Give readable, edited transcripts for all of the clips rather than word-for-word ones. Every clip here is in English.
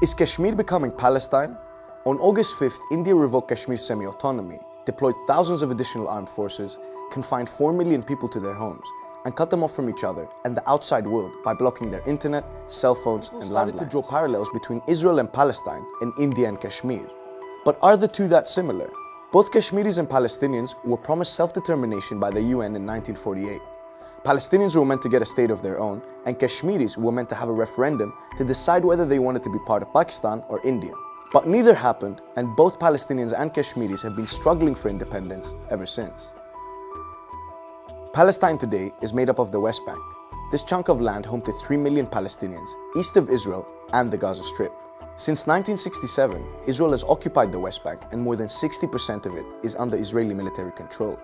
Is Kashmir becoming Palestine? On August 5th, India revoked Kashmir's semi-autonomy, deployed thousands of additional armed forces, confined 4 million people to their homes, and cut them off from each other and the outside world by blocking their internet, cell phones, and landlines. To draw parallels between Israel and Palestine and India and Kashmir. But are the two that similar? Both Kashmiris and Palestinians were promised self-determination by the UN in 1948. Palestinians were meant to get a state of their own, and Kashmiris were meant to have a referendum to decide whether they wanted to be part of Pakistan or India. But neither happened, and both Palestinians and Kashmiris have been struggling for independence ever since. Palestine today is made up of the West Bank. This chunk of land home to 3 million Palestinians, east of Israel and the Gaza Strip. Since 1967, Israel has occupied the West Bank, and more than 60% of it is under Israeli military control.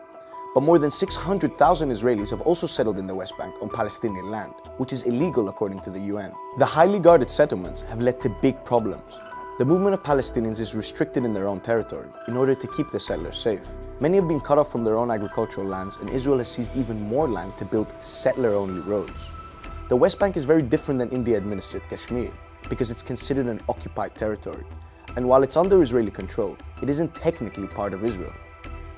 But more than 600,000 Israelis have also settled in the West Bank on Palestinian land, which is illegal according to the UN. The highly guarded settlements have led to big problems. The movement of Palestinians is restricted in their own territory in order to keep the settlers safe. Many have been cut off from their own agricultural lands, and Israel has seized even more land to build settler-only roads. The West Bank is very different than India-administered Kashmir because it's considered an occupied territory. And while it's under Israeli control, it isn't technically part of Israel.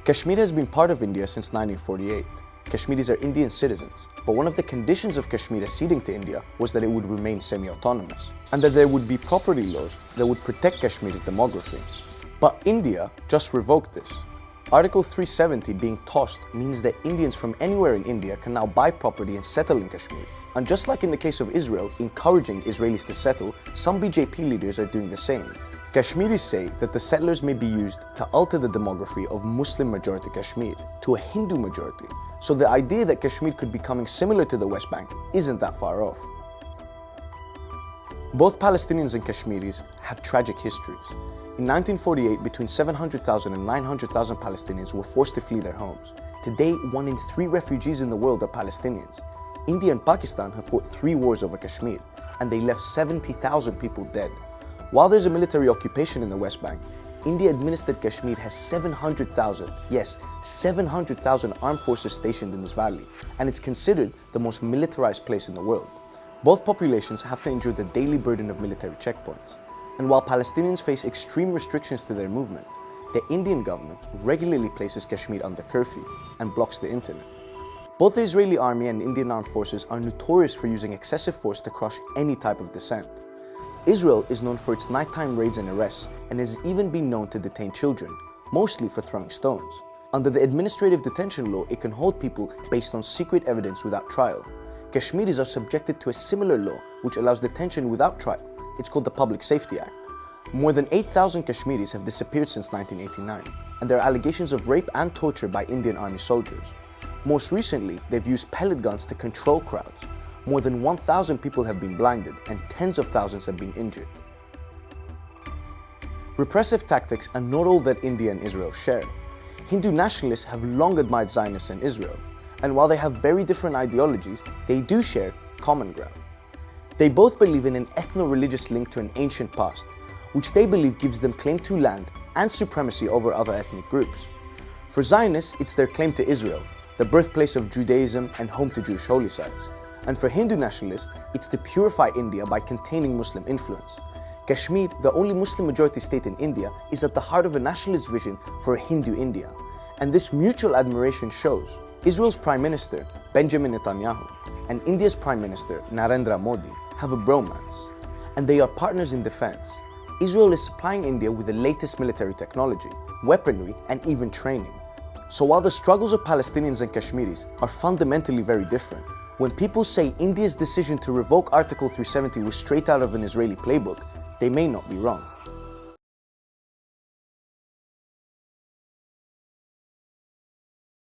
Kashmir has been part of India since 1948. Kashmiris are Indian citizens, but one of the conditions of Kashmir acceding to India was that it would remain semi-autonomous, and that there would be property laws that would protect Kashmir's demography. But India just revoked this. Article 370 being tossed means that Indians from anywhere in India can now buy property and settle in Kashmir. And just like in the case of Israel, encouraging Israelis to settle, some BJP leaders are doing the same. Kashmiris say that the settlers may be used to alter the demography of Muslim-majority Kashmir to a Hindu majority, so the idea that Kashmir could be becoming similar to the West Bank isn't that far off. Both Palestinians and Kashmiris have tragic histories. In 1948, between 700,000 and 900,000 Palestinians were forced to flee their homes. Today, 1 in 3 refugees in the world are Palestinians. India and Pakistan have fought 3 wars over Kashmir, and they left 70,000 people dead. While there's a military occupation in the West Bank, India-administered Kashmir has 700,000, yes, 700,000 armed forces stationed in this valley, and it's considered the most militarized place in the world. Both populations have to endure the daily burden of military checkpoints. And while Palestinians face extreme restrictions to their movement, the Indian government regularly places Kashmir under curfew and blocks the internet. Both the Israeli army and Indian armed forces are notorious for using excessive force to crush any type of dissent. Israel is known for its nighttime raids and arrests, and has even been known to detain children, mostly for throwing stones. Under the administrative detention law, it can hold people based on secret evidence without trial. Kashmiris are subjected to a similar law which allows detention without trial. It's called the Public Safety Act. More than 8,000 Kashmiris have disappeared since 1989, and there are allegations of rape and torture by Indian Army soldiers. Most recently, they've used pellet guns to control crowds. More than 1,000 people have been blinded, and tens of thousands have been injured. Repressive tactics are not all that India and Israel share. Hindu nationalists have long admired Zionists and Israel, and while they have very different ideologies, they do share common ground. They both believe in an ethno-religious link to an ancient past, which they believe gives them claim to land and supremacy over other ethnic groups. For Zionists, it's their claim to Israel, the birthplace of Judaism and home to Jewish holy sites. And for Hindu nationalists, it's to purify India by containing Muslim influence. Kashmir, the only Muslim-majority state in India, is at the heart of a nationalist vision for a Hindu India. And this mutual admiration shows. Israel's Prime Minister, Benjamin Netanyahu, and India's Prime Minister, Narendra Modi, have a bromance. And they are partners in defense. Israel is supplying India with the latest military technology, weaponry, and even training. So while the struggles of Palestinians and Kashmiris are fundamentally very different, when people say India's decision to revoke Article 370 was straight out of an Israeli playbook, they may not be wrong.